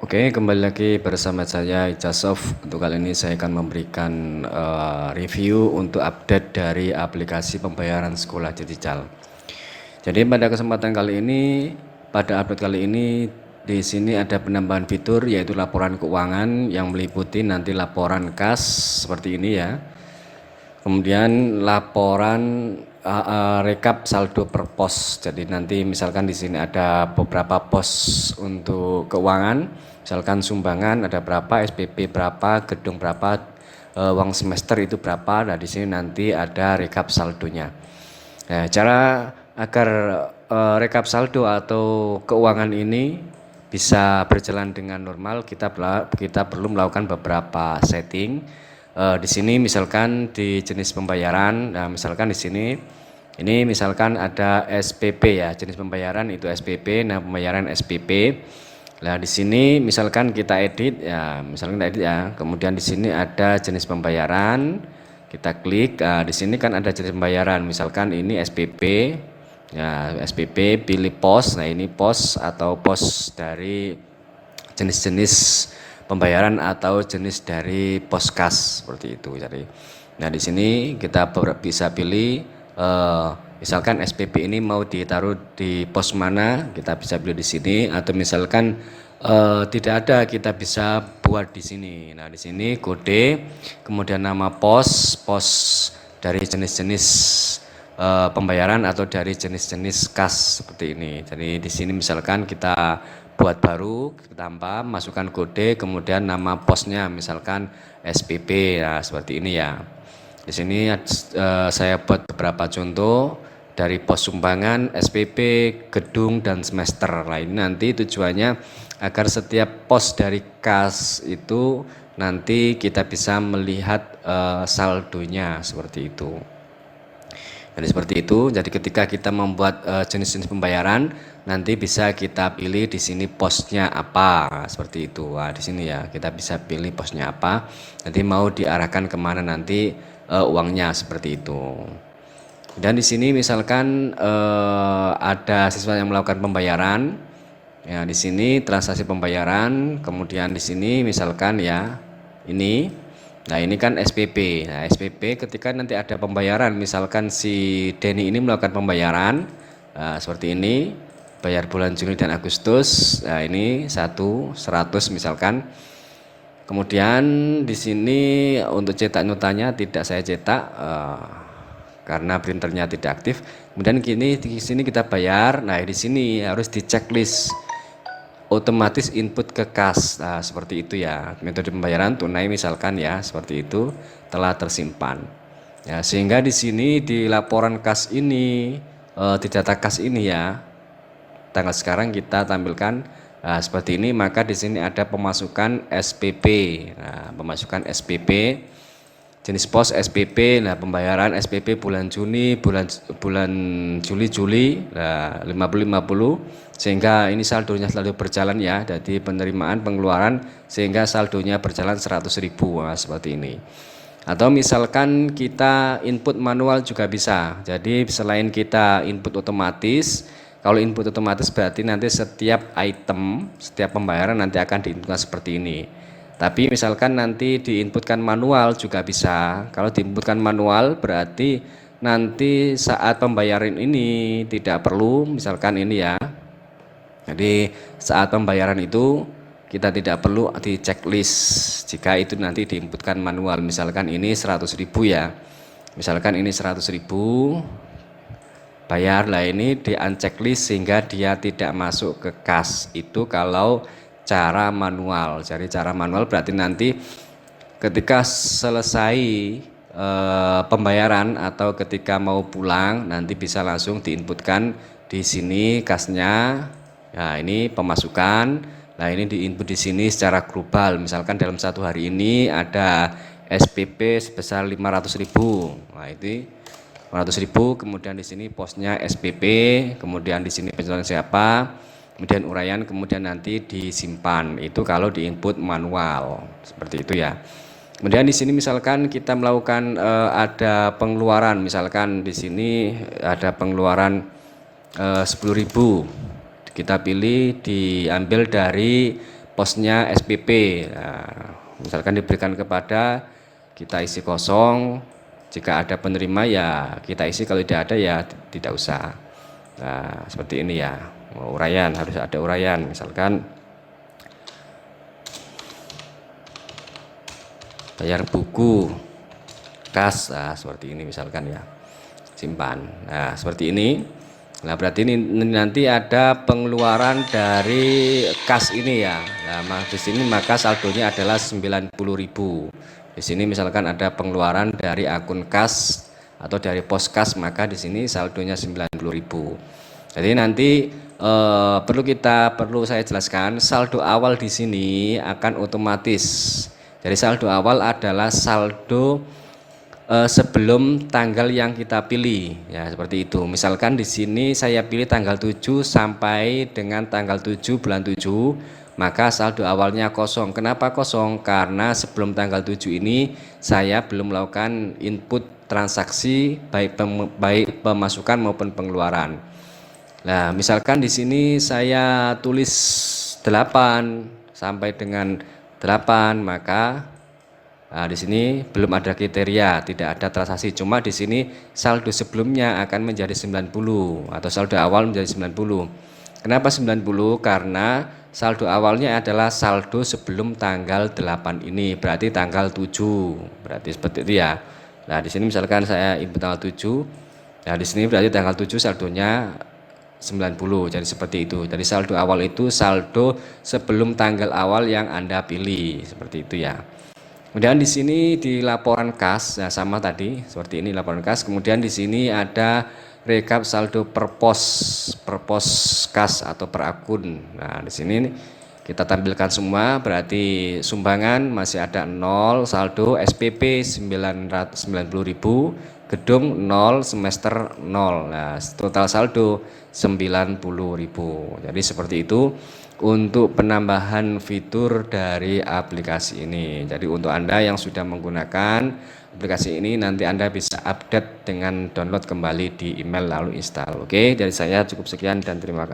Oke, kembali lagi bersama saya Ijazov. Untuk kali ini saya akan memberikan review untuk update dari aplikasi pembayaran sekolah digital. Jadi pada kesempatan kali ini, pada update kali ini di sini ada penambahan fitur yaitu laporan keuangan yang meliputi nanti laporan kas seperti ini ya. Kemudian laporan rekap saldo per pos. Jadi nanti misalkan di sini ada beberapa pos untuk keuangan, misalkan sumbangan ada berapa, SPP berapa, gedung berapa, uang semester itu berapa. Nah di sini nanti ada rekap saldonya. Nah, cara agar rekap saldo atau keuangan ini bisa berjalan dengan normal, kita perlu melakukan beberapa setting. Di sini misalkan di jenis pembayaran, nah misalkan di sini ini misalkan ada SPP ya, jenis pembayaran itu SPP, nah pembayaran SPP. Nah di sini misalkan kita edit ya, misalkan kita edit ya, kemudian di sini ada jenis pembayaran, kita klik. Nah, di sini kan ada jenis pembayaran, misalkan ini SPP. Ya, SPP pilih pos. Nah, ini pos atau pos dari jenis-jenis pembayaran atau jenis dari pos kas seperti itu. Jadi, nah di sini kita bisa pilih misalkan SPP ini mau ditaruh di pos mana, kita bisa pilih di sini, atau misalkan tidak ada, kita bisa buat di sini. Nah, di sini kode, kemudian nama pos dari jenis-jenis pembayaran atau dari jenis-jenis kas seperti ini. Jadi di sini misalkan kita buat baru, kita tambah, masukkan kode, kemudian nama posnya misalkan SPP. Nah, seperti ini ya. Di sini saya buat beberapa contoh dari pos sumbangan, SPP, gedung, dan semester. Nah, ini nanti tujuannya agar setiap pos dari kas itu nanti kita bisa melihat saldonya seperti itu. Jadi seperti itu. Jadi ketika kita membuat jenis-jenis pembayaran, nanti bisa kita pilih di sini posnya apa, seperti itu. Nah, di sini ya kita bisa pilih posnya apa. Nanti mau diarahkan kemana nanti uangnya seperti itu. Dan di sini misalkan ada siswa yang melakukan pembayaran, ya di sini transaksi pembayaran. Kemudian di sini misalkan ya ini. Nah ini kan SPP. Nah SPP ketika nanti ada pembayaran, misalkan si Denny ini melakukan pembayaran seperti ini, bayar bulan Juni dan Agustus. Nah ini 100 misalkan. Kemudian di sini untuk cetak notanya tidak saya cetak karena printernya tidak aktif. Kemudian di sini kita bayar. Nah di sini harus di checklist otomatis input ke kas. Nah, seperti itu ya. Metode pembayaran tunai misalkan ya, seperti itu telah tersimpan. Ya, sehingga di sini di laporan kas ini di data kas ini ya, tanggal sekarang kita tampilkan seperti ini, maka di sini ada pemasukan SPP. Nah, pemasukan SPP jenis pos SPP. Nah, pembayaran SPP bulan Juni, bulan Juli, nah 50 sehingga ini saldonya selalu berjalan ya. Jadi penerimaan pengeluaran sehingga saldonya berjalan 100.000. Nah, seperti ini. Atau misalkan kita input manual juga bisa. Jadi selain kita input otomatis, kalau input otomatis berarti nanti setiap item, setiap pembayaran nanti akan diinputkan seperti ini. Tapi misalkan nanti diinputkan manual juga bisa. Kalau diinputkan manual berarti nanti saat pembayaran ini tidak perlu, misalkan ini ya. Jadi saat pembayaran itu kita tidak perlu di checklist jika itu nanti diinputkan manual. Misalkan ini 100.000 ya. Misalkan ini 100.000 bayar, lah ini di unchecklist sehingga dia tidak masuk ke kas. Itu kalau cara manual. Jadi cara manual berarti nanti ketika selesai pembayaran atau ketika mau pulang nanti bisa langsung diinputkan di sini kasnya. Nah ini pemasukan. Nah ini diinput di sini secara global. Misalkan dalam satu hari ini ada SPP sebesar 500.000. Nah itu 500.000. Kemudian di sini posnya SPP. Kemudian di sini penjualan siapa. Kemudian uraian. Kemudian nanti disimpan. Itu kalau diinput manual. Seperti itu ya. Kemudian di sini misalkan kita melakukan ada pengeluaran. Misalkan di sini ada pengeluaran 10.000. Kita pilih diambil dari posnya SPP. Nah, misalkan diberikan kepada, kita isi kosong, jika ada penerima ya kita isi, kalau tidak ada ya tidak usah. Nah, seperti ini ya. Uraian, harus ada uraian, misalkan bayar buku kas, nah, seperti ini misalkan ya, simpan. Nah, seperti ini. Nah, berarti ini nanti ada pengeluaran dari kas ini ya. Nah, di sini maka saldonya adalah 90.000. Di sini misalkan ada pengeluaran dari akun kas atau dari pos kas, maka di sini saldonya 90.000. Jadi nanti perlu saya jelaskan, saldo awal di sini akan otomatis. Jadi saldo awal adalah saldo sebelum tanggal yang kita pilih ya, seperti itu. Misalkan di sini saya pilih tanggal 7 sampai dengan tanggal 7 bulan 7, maka saldo awalnya kosong. Kenapa kosong? Karena sebelum tanggal 7 ini saya belum melakukan input transaksi baik pemasukan maupun pengeluaran. Nah, misalkan di sini saya tulis 8 sampai dengan 8, maka nah, di sini belum ada kriteria, tidak ada transaksi. Cuma di sini saldo sebelumnya akan menjadi 90 atau saldo awal menjadi 90. Kenapa 90? Karena saldo awalnya adalah saldo sebelum tanggal 8 ini, berarti tanggal 7. Berarti seperti itu ya. Nah, di sini misalkan saya input tanggal 7. Nah, di sini berarti tanggal 7 saldonya 90. Jadi seperti itu. Jadi saldo awal itu saldo sebelum tanggal awal yang Anda pilih, seperti itu ya. Kemudian di sini di laporan kas, ya sama tadi seperti ini laporan kas. Kemudian di sini ada rekap saldo per pos kas atau per akun. Nah, di sini kita tampilkan semua, berarti sumbangan masih ada 0, saldo SPP 990.000, gedung 0, semester 0. Nah, total saldo 90.000. Jadi seperti itu untuk penambahan fitur dari aplikasi ini. Jadi untuk Anda yang sudah menggunakan aplikasi ini, nanti Anda bisa update dengan download kembali di email lalu install. Oke, dari saya cukup sekian dan terima kasih.